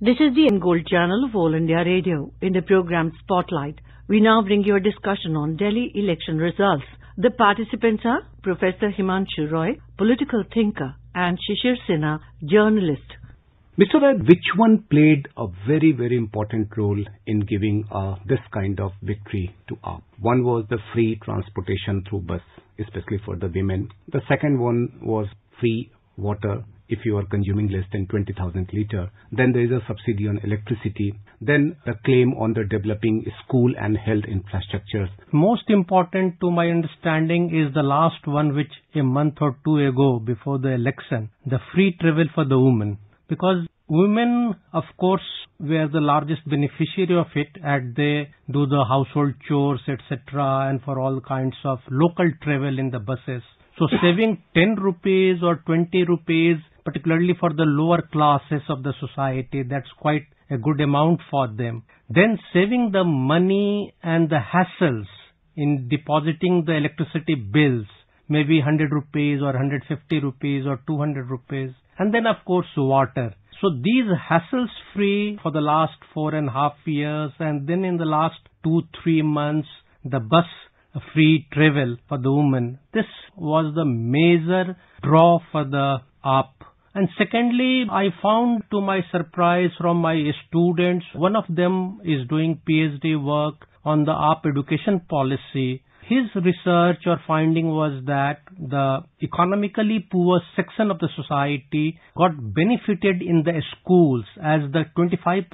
This is the Gold Channel of All India Radio. In the program Spotlight, we now bring you a discussion on Delhi election results. The participants are Professor Himanshu Roy, political thinker, and Shishir Sinha, journalist. Mr. Roy, which one played a very, very important role in giving this kind of victory to AAP? One was the free transportation through bus, especially for the women. The second one was free water if you are consuming less than 20,000 litre. Then there is a subsidy on electricity. Then the claim on the developing school and health infrastructures. Most important to my understanding is the last one, which a month or two ago before the election, the free travel for the women. Because women, of course, were the largest beneficiary of it, as they do the household chores, etc., and for all kinds of local travel in the buses. So saving 10 rupees or 20 rupees, particularly for the lower classes of the society, that's quite a good amount for them. Then saving the money and the hassles in depositing the electricity bills, maybe 100 rupees or 150 rupees or 200 rupees. And then, of course, water. So these hassles-free for the last 4.5 years, and then in the last 2-3 months, the bus free travel for the women. This was the major draw for the AAP. And secondly, I found to my surprise from my students, one of them is doing PhD work on the AAP education policy. His research or finding was that the economically poor section of the society got benefited in the schools as the 25%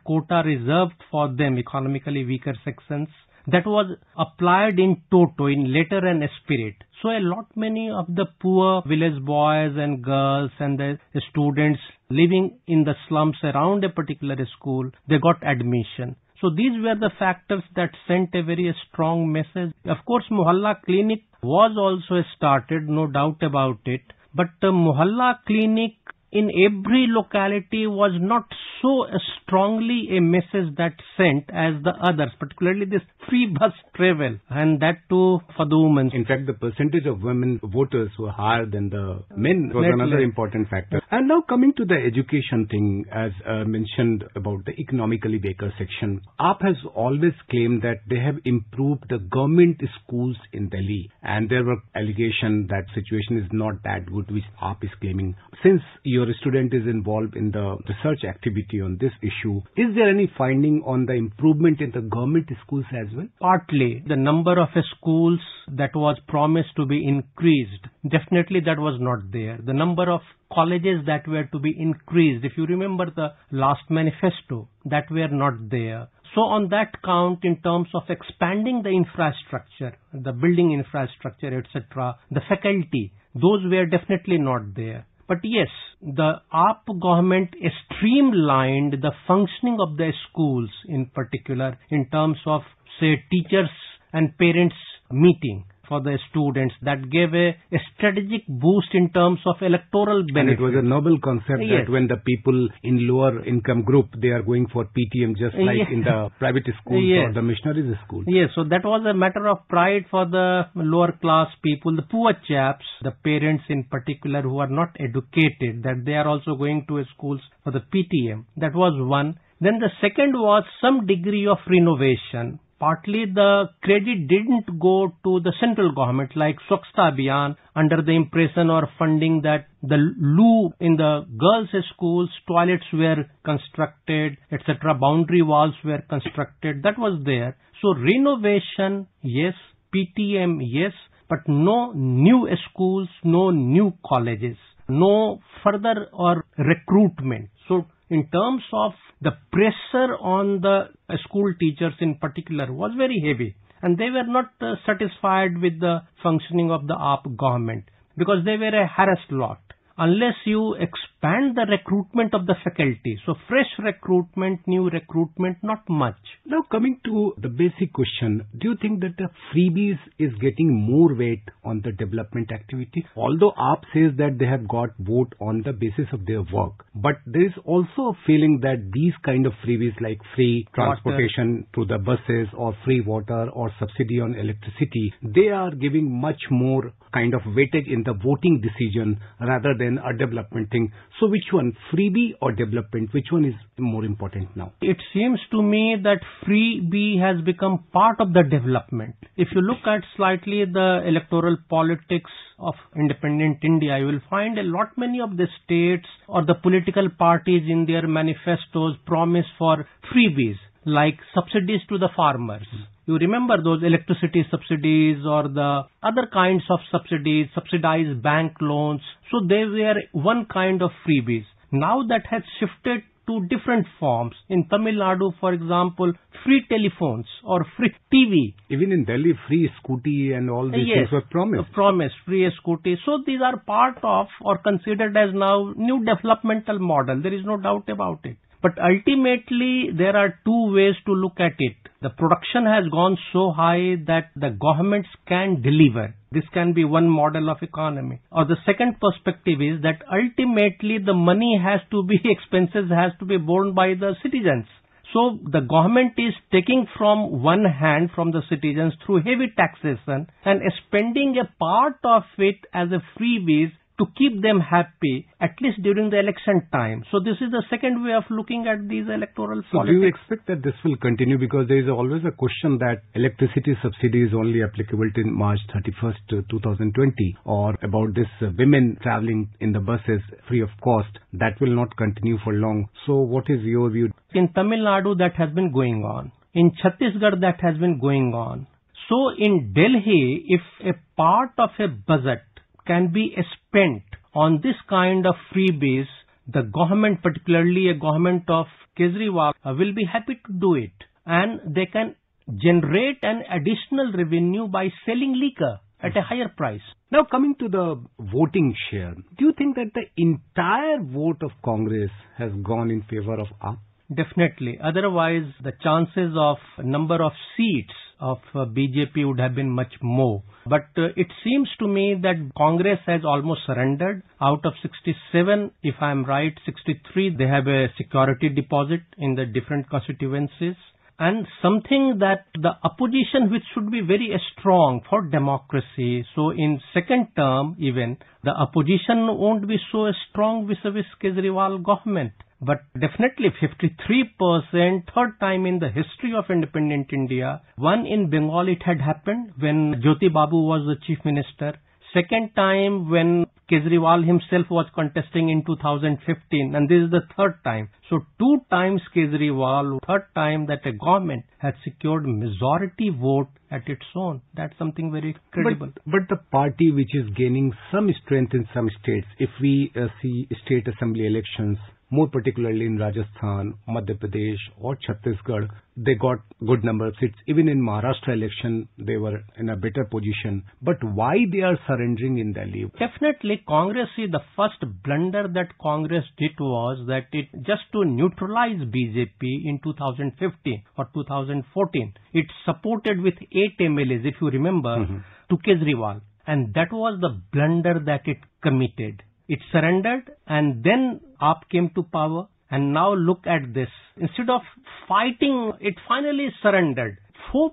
quota reserved for them, economically weaker sections, that was applied in toto, in letter and spirit. So a lot many of the poor village boys and girls and the students living in the slums around a particular school, they got admission. So these were the factors that sent a very strong message. Of course, Mohalla Clinic was also started, no doubt about it. But Mohalla Clinic in every locality was not so strongly a message that sent as the others, particularly this free bus travel, and that too for the women. In fact, the percentage of women voters were higher than the men was another important factor. And now coming to the education thing, as mentioned about the economically weaker section, AAP has always claimed that they have improved the government schools in Delhi, and there were allegations that situation is not that good, which AAP is claiming. Since your student is involved in the research activity on this issue, is there any finding on the improvement in the government schools as well? Partly. The number of schools that was promised to be increased, definitely that was not there. The number of colleges that were to be increased, if you remember the last manifesto, that were not there. So on that count, in terms of expanding the infrastructure, the building infrastructure, etc., the faculty, those were definitely not there. But yes, the AAP government streamlined the functioning of the schools in particular in terms of, say, teachers and parents meeting for the students. That gave a strategic boost in terms of electoral benefit. And it was a noble concept that when the people in lower income group, they are going for PTM just like in the private schools or the missionary schools. Yes, so that was a matter of pride for the lower class people, the poor chaps, the parents in particular who are not educated, that they are also going to schools for the PTM. That was one. Then the second was some degree of renovation. Partly the credit didn't go to the central government like Swachhta Abhiyan under the impression or funding that the loo in the girls' schools, toilets were constructed, etc., boundary walls were constructed. That was there. So renovation, yes, PTM, yes, but no new schools, no new colleges, no further or recruitment. So in terms of the pressure on the school teachers in particular was very heavy, and they were not satisfied with the functioning of the AAP government because they were a harassed lot. Unless you expand the recruitment of the faculty, so fresh recruitment, new recruitment, not much. Now coming to the basic question, do you think that the freebies is getting more weight on the development activity? Although AAP says that they have got vote on the basis of their work, but there is also a feeling that these kind of freebies like free transportation to the buses or free water or subsidy on electricity, they are giving much more kind of weightage in the voting decision rather than a development thing. So which one, freebie or development, which one is more important now? It seems to me that freebie has become part of the development. If you look at slightly the electoral politics of independent India, you will find a lot many of the states or the political parties in their manifestos promise for freebies like subsidies to the farmers. You remember those electricity subsidies or the other kinds of subsidies, subsidized bank loans. So they were one kind of freebies. Now that has shifted to different forms. In Tamil Nadu, for example, free telephones or free TV. Even in Delhi, free scooty and all these things were promised. Promised, free scooty. So these are part of or considered as now new developmental model. There is no doubt about it. But ultimately, there are two ways to look at it. The production has gone so high that the governments can deliver. This can be one model of economy. Or the second perspective is that ultimately the money has to be, expenses has to be borne by the citizens. So the government is taking from one hand from the citizens through heavy taxation and spending a part of it as a freebies to keep them happy, at least during the election time. So this is the second way of looking at these electoral politics. So do you expect that this will continue? Because there is always a question that electricity subsidy is only applicable till March 31st, 2020, or about this women traveling in the buses free of cost. That will not continue for long. So what is your view? In Tamil Nadu, that has been going on. In Chhattisgarh, that has been going on. So in Delhi, if a part of a budget can be spent on this kind of freebies, the government, particularly a government of Kejriwal, will be happy to do it. And they can generate an additional revenue by selling liquor at a higher price. Now coming to the voting share, do you think that the entire vote of Congress has gone in favor of AAP? Definitely. Otherwise, the chances of number of seats of BJP would have been much more. But it seems to me that Congress has almost surrendered. Out of 67, if I am right, 63, they have a security deposit in the different constituencies. And something that the opposition, which should be very strong for democracy. So in second term, even, the opposition won't be so strong vis-a-vis Kejriwal government. But definitely 53%, third time in the history of independent India. One in Bengal it had happened when Jyoti Babu was the chief minister. Second time when Kejriwal himself was contesting in 2015, and this is the third time. So 2 times Kejriwal, third time that a government has secured majority vote at its own. That's something very credible. But the party which is gaining some strength in some states, if we see state assembly elections, more particularly in Rajasthan, Madhya Pradesh or Chhattisgarh, they got good number of seats. Even in Maharashtra election, they were in a better position. But why they are surrendering in Delhi? Definitely, Congress, the first blunder that Congress did was that it just to neutralize BJP in 2015 or 2014, it supported with 8 MLAs, if you remember, to Kejriwal. And that was the blunder that it committed. It surrendered and then AAP came to power, and now look at this. Instead of fighting, it finally surrendered. 4%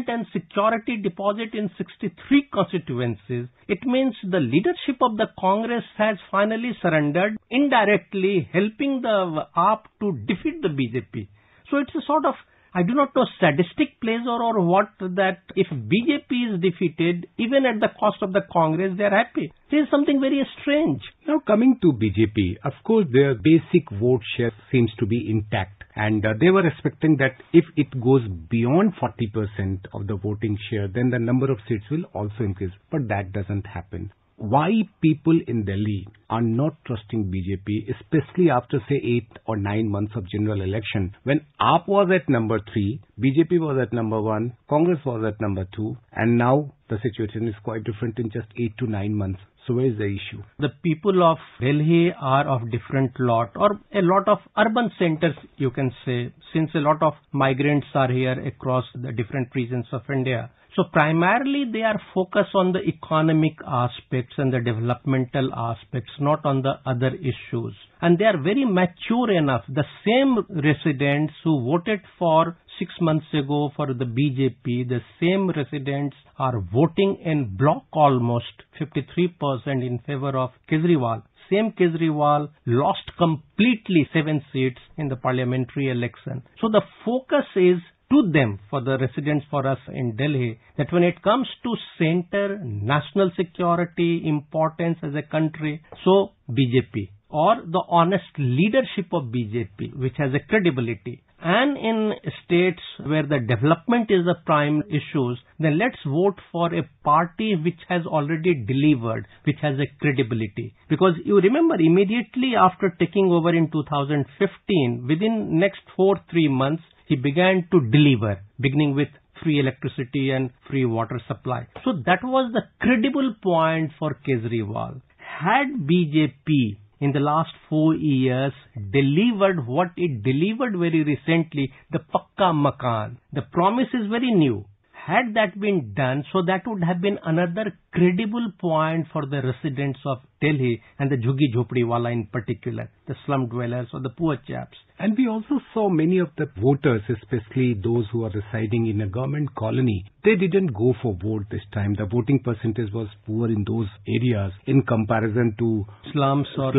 and security deposit in 63 constituencies. It means the leadership of the Congress has finally surrendered, indirectly helping the AAP to defeat the BJP. So it's a sort of, I do not know, sadistic pleasure or what, that if BJP is defeated, even at the cost of the Congress, they are happy. This is something very strange. Now coming to BJP, of course their basic vote share seems to be intact, and they were expecting that if it goes beyond 40% of the voting share, then the number of seats will also increase. But that doesn't happen. Why people in Delhi are not trusting BJP, especially after say 8 or 9 months of general election, when AAP was at number 3, BJP was at number 1, Congress was at number 2, and now the situation is quite different in just 8 to 9 months. So where is the issue? The people of Delhi are of different lot, or a lot of urban centers, you can say, since a lot of migrants are here across the different regions of India. So primarily they are focused on the economic aspects and the developmental aspects, not on the other issues. And they are very mature enough. The same residents who voted for 6 months ago for the BJP, the same residents are voting in block almost 53% in favor of Kejriwal. Same Kejriwal lost completely 7 seats in the parliamentary election. So the focus is to them, for the residents, for us in Delhi, that when it comes to center, national security, importance as a country, so BJP or the honest leadership of BJP, which has a credibility. And in states where the development is the prime issues, then let's vote for a party which has already delivered, which has a credibility. Because you remember immediately after taking over in 2015, within next 3 months, he began to deliver, beginning with free electricity and free water supply. So that was the credible point for Kejriwal. Had BJP in the last 4 years delivered what it delivered very recently, the Pakka Makan, the promise is very new. Had that been done, so that would have been another credible point for the residents of Delhi and the Jhuggi Jhopdi Wala in particular, the slum dwellers or the poor chaps. And we also saw many of the voters, especially those who are residing in a government colony, they didn't go for vote this time. The voting percentage was poor in those areas in comparison to slums or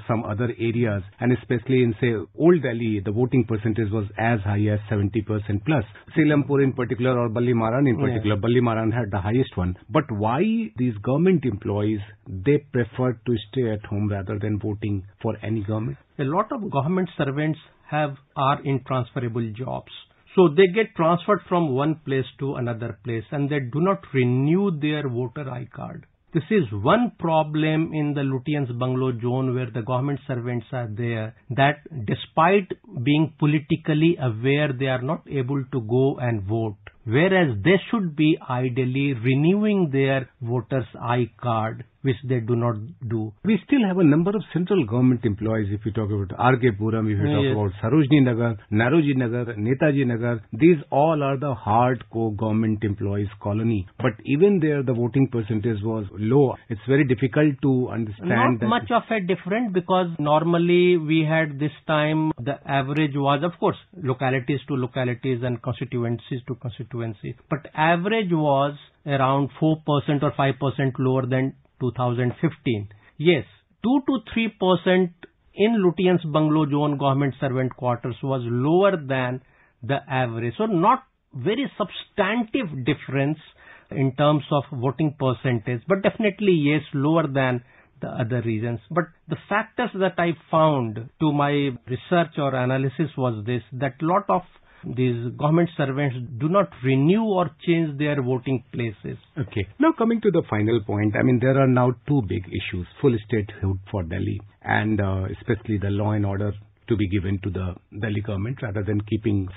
some other areas. And especially in, say, Old Delhi, the voting percentage was as high as 70% plus. Selampur in particular or Balli Maran in particular. Yes. Balli Maran had the highest one. But why these government employees, they prefer to stay at home rather than voting for any government? A lot of government servants are in transferable jobs. So they get transferred from one place to another place and they do not renew their voter ID card. This is one problem in the Lutyens Bungalow zone where the government servants are there, that despite being politically aware, they are not able to go and vote. Whereas they should be ideally renewing their voters' ID card, which they do not do. We still have a number of central government employees. If you talk about R.K. Puram, if you talk about Sarojini Nagar, Nauroji Nagar, Netaji Nagar, these all are the hardcore government employees colony. But even there, the voting percentage was low. It's very difficult to understand. Not much of a difference, because normally we had this time, the average was, of course, localities to localities and constituencies to constituency. But average was around 4% or 5% lower than 2015. Yes, 2 to 3% in Lutyens Bungalow zone government servant quarters was lower than the average. So not very substantive difference in terms of voting percentage, but definitely yes, lower than the other regions. But the factors that I found to my research or analysis was this, that lot of these government servants do not renew or change their voting places. Okay. Now coming to the final point, I mean, there are now two big issues: full statehood for Delhi and especially the law and order to be given to the Delhi government rather than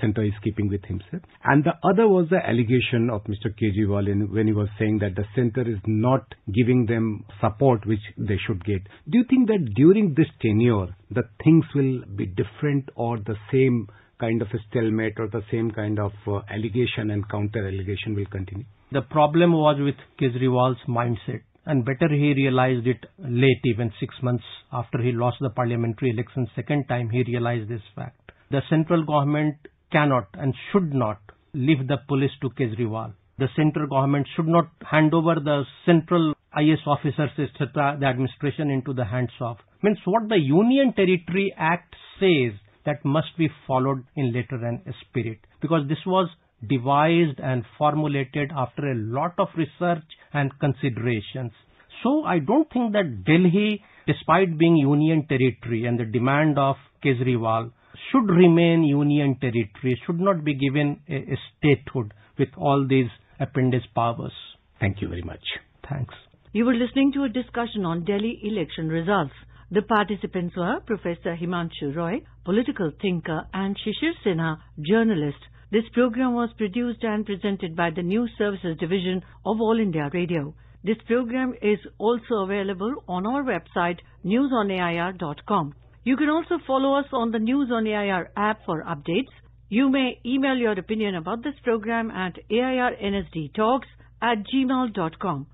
center is keeping with himself. And the other was the allegation of Mr. Kejriwal when he was saying that the center is not giving them support which they should get. Do you think that during this tenure, the things will be different or the same kind of a stalemate or the same kind of allegation and counter-allegation will continue? The problem was with Kejriwal's mindset, and better he realized it late, even 6 months after he lost the parliamentary election second time, he realized this fact. The central government cannot and should not leave the police to Kejriwal. The central government should not hand over the central IS officers, etc., the administration into the hands of. Means what the Union Territory Act says, that must be followed in letter and spirit, because this was devised and formulated after a lot of research and considerations. So I don't think that Delhi, despite being Union Territory and the demand of Kejriwal, should remain Union Territory, should not be given a statehood with all these appendage powers. Thank you very much. Thanks. You were listening to a discussion on Delhi election results. The participants were Professor Himanshu Roy, political thinker, and Shishir Sinha, journalist. This program was produced and presented by the News Services Division of All India Radio. This program is also available on our website, newsonair.com. You can also follow us on the News on AIR app for updates. You may email your opinion about this program at airnsdtalks@gmail.com.